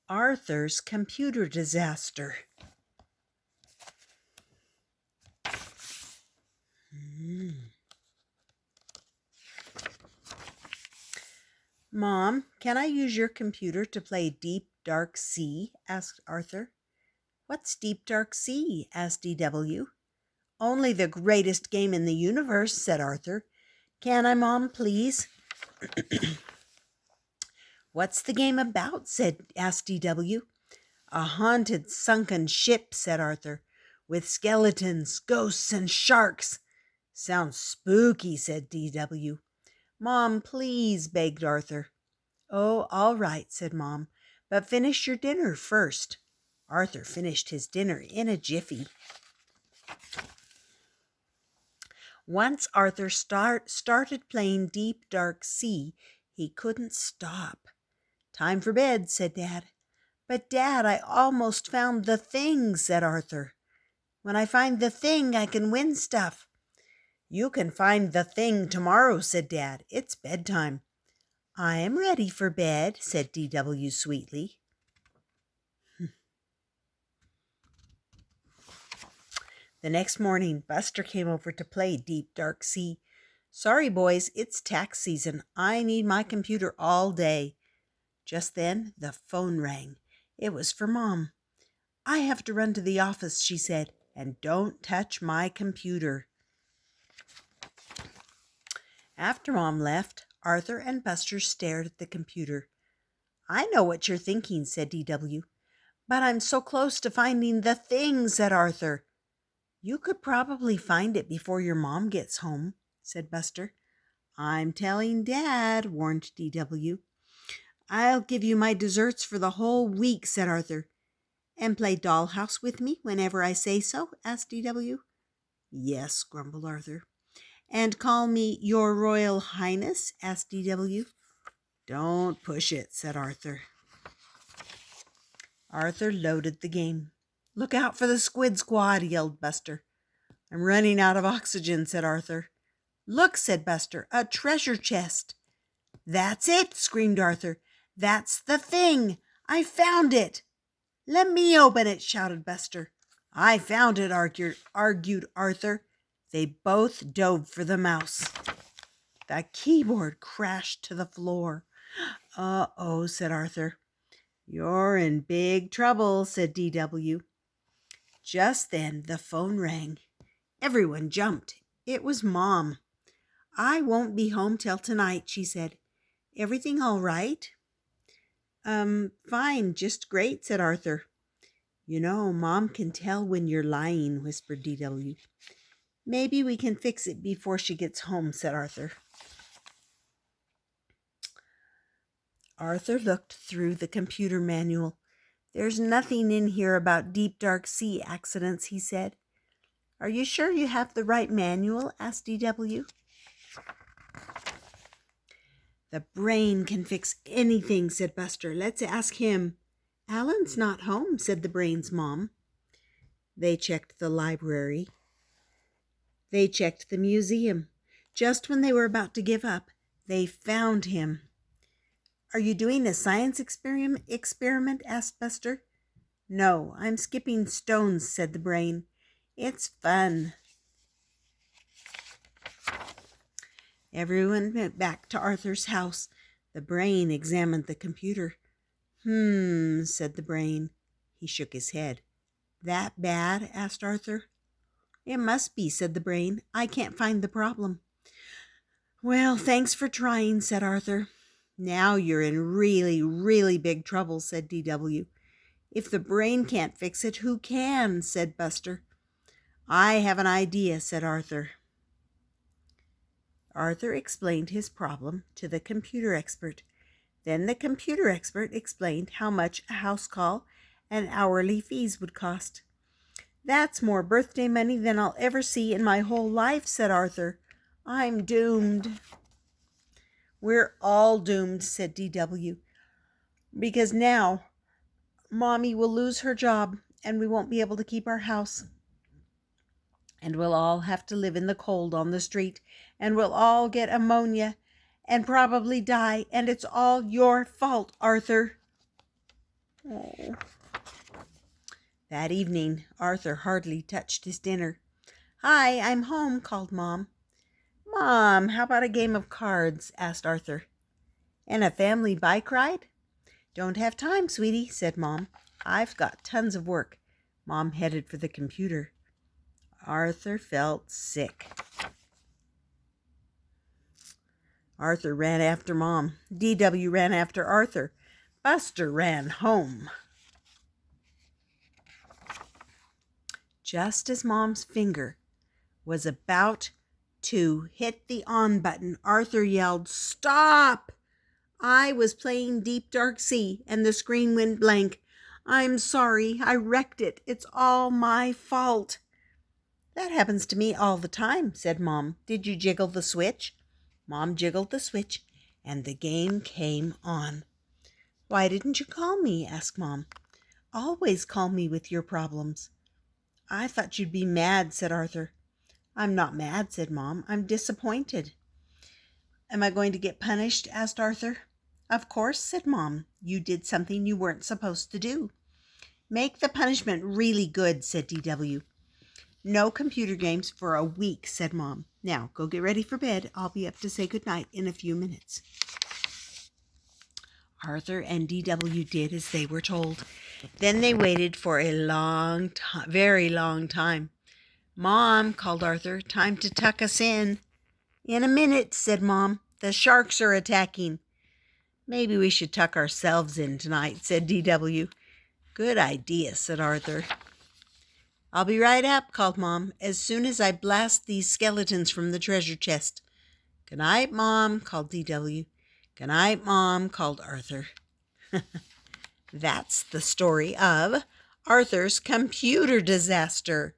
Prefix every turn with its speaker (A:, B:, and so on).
A: Arthur's computer disaster. Mom, can I use your computer to play Deep Dark Sea? Asked Arthur. What's Deep Dark Sea? Asked DW. Only the greatest game in the universe, said Arthur. Can I, Mom, please? What's the game about? asked DW. A haunted, sunken ship, said Arthur, with skeletons, ghosts, and sharks. Sounds spooky, said DW. Mom, please, begged Arthur. Oh, all right, said Mom, but finish your dinner first. Arthur finished his dinner in a jiffy. Once Arthur started playing Deep Dark Sea, he couldn't stop. Time for bed, said Dad. But Dad, I almost found the thing, said Arthur. When I find the thing, I can win stuff. You can find the thing tomorrow, said Dad. It's bedtime. I am ready for bed, said DW sweetly. The next morning, Buster came over to play Deep Dark Sea. Sorry, boys, it's tax season. I need my computer all day. Just then, the phone rang. It was for Mom. I have to run to the office, she said, and don't touch my computer. After Mom left, Arthur and Buster stared at the computer. I know what you're thinking, said DW. But I'm so close to finding the thing, said Arthur. You could probably find it before your mom gets home, said Buster. I'm telling Dad, warned DW. I'll give you my desserts for the whole week, said Arthur. And play dollhouse with me whenever I say so, asked DW. Yes, grumbled Arthur. And call me Your Royal Highness, asked DW. Don't push it, said Arthur. Arthur loaded the game. Look out for the squid squad, yelled Buster. I'm running out of oxygen, said Arthur. Look, said Buster, a treasure chest. That's it, screamed Arthur. That's the thing. I found it. Let me open it, shouted Buster. I found it, argued Arthur. They both dove for the mouse. The keyboard crashed to the floor. Uh-oh, said Arthur. You're in big trouble, said DW. Just then, the phone rang. Everyone jumped. It was Mom. I won't be home till tonight, she said. Everything all right? Fine, just great, said Arthur. You know, Mom can tell when you're lying, whispered DW. Maybe we can fix it before she gets home, said Arthur. Arthur looked through the computer manual. There's nothing in here about Deep Dark Sea accidents, he said. Are you sure you have the right manual? Asked DW. The brain can fix anything, said Buster. Let's ask him. Alan's not home, said the brain's mom. They checked the library. They checked the museum. Just when they were about to give up, they found him. Are you doing a science experiment? Asked Buster. No, I'm skipping stones, said the brain. It's fun. Everyone went back to Arthur's house. The brain examined the computer. Said the brain. He shook his head. That bad? Asked Arthur. It must be, said the brain. I can't find the problem. Well, thanks for trying, said Arthur. Now you're in really, really big trouble, said DW. If the brain can't fix it, who can? Said Buster. I have an idea, said Arthur. Arthur explained his problem to the computer expert. Then the computer expert explained how much a house call and hourly fees would cost. That's more birthday money than I'll ever see in my whole life, said Arthur. I'm doomed. We're all doomed, said DW, because now Mommy will lose her job and we won't be able to keep our house. And we'll all have to live in the cold on the street, and we'll all get pneumonia and probably die, and it's all your fault, Arthur. Oh. That evening, Arthur hardly touched his dinner. "Hi, I'm home," called Mom. "Mom, how about a game of cards?" asked Arthur. "And a family bike ride?" "Don't have time, sweetie," said Mom. "I've got tons of work." Mom headed for the computer. Arthur felt sick. Arthur ran after Mom. D.W. ran after Arthur. Buster ran home. Just as Mom's finger was about to hit the on button, Arthur yelled, "Stop! I was playing Deep Dark Sea and the screen went blank. I'm sorry, I wrecked it. It's all my fault." "That happens to me all the time," said Mom. "Did you jiggle the switch?" Mom jiggled the switch and the game came on. "Why didn't you call me?" asked Mom. "Always call me with your problems." "I thought you'd be mad," said Arthur. "I'm not mad," said Mom. "I'm disappointed." "Am I going to get punished?" asked Arthur. "Of course," said Mom. "You did something you weren't supposed to do." "Make the punishment really good," said D.W. "No computer games for a week," said Mom. "Now, go get ready for bed. I'll be up to say goodnight in a few minutes." Arthur and D.W. did as they were told. Then they waited for a long time, very long time. "Mom," called Arthur, "time to tuck us in." "In a minute," said Mom. "The sharks are attacking." "Maybe we should tuck ourselves in tonight," said D.W. "Good idea," said Arthur. "I'll be right up," called Mom, "as soon as I blast these skeletons from the treasure chest." "Good night, Mom," called D.W. "Good night, Mom," called Arthur. That's the story of Arthur's computer disaster.